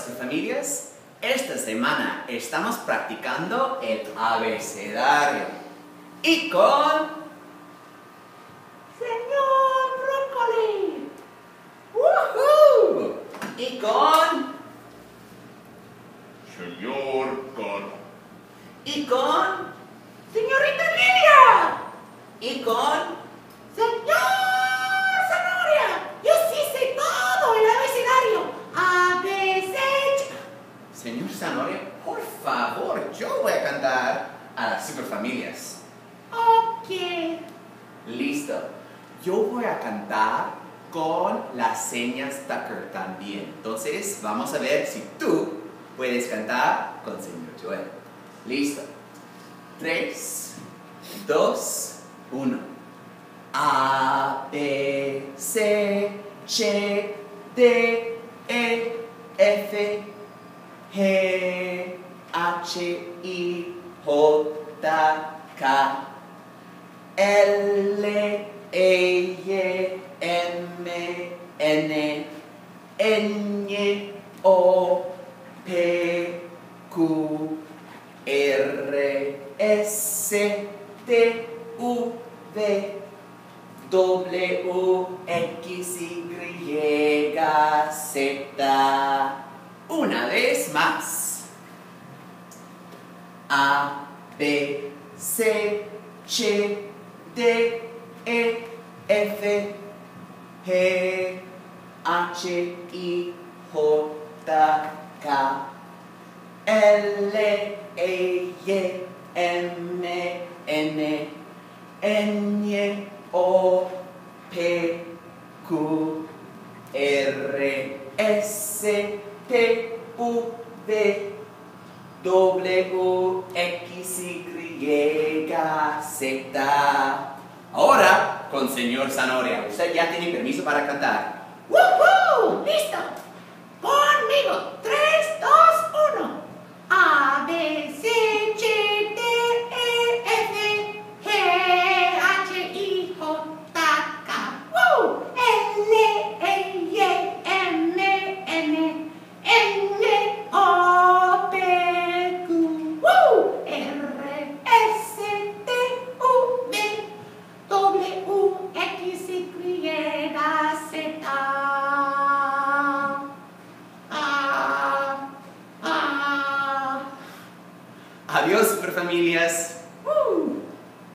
familias, esta semana estamos practicando el abecedario y con Señor Brócoli, ¡woohoo! Y con Señor Caro. y con Señorita Lilia y con Señor Zanahoria. Yo sí sé todo el abecedario. A, B, C. Señor Zanahoria, por favor, yo voy a cantar a las superfamilias. Ok. Listo. Yo voy a cantar con las señas Tucker también. Entonces, vamos a ver si tú puedes cantar con señor Joel. Listo. 3, 2, 1. A, B, C, D, E, F, G, H, I, J, K, L, E, Y, M, N, Ñ, O, P, Q, R, S, T, U, V, W, X, Y, Z. Una vez más. A, B, C, D, E, F, G, H, I, J, K, L, E, Y, M, N, Ñ, O, P, Q, R, S, T, U, V, W, X, Y, Z. Ahora, con señor Zanahoria, usted ya tiene permiso para cantar. ¡Woohoo! ¡Listo! Conmigo. 3, 2, 1. A, B, C, D, E, F, G, H, I, J, K. L, E, Y, M, N, Ñ, O, P, Q, R, S, T, U, V, W, X, Y, Z. Adiós, superfamilias.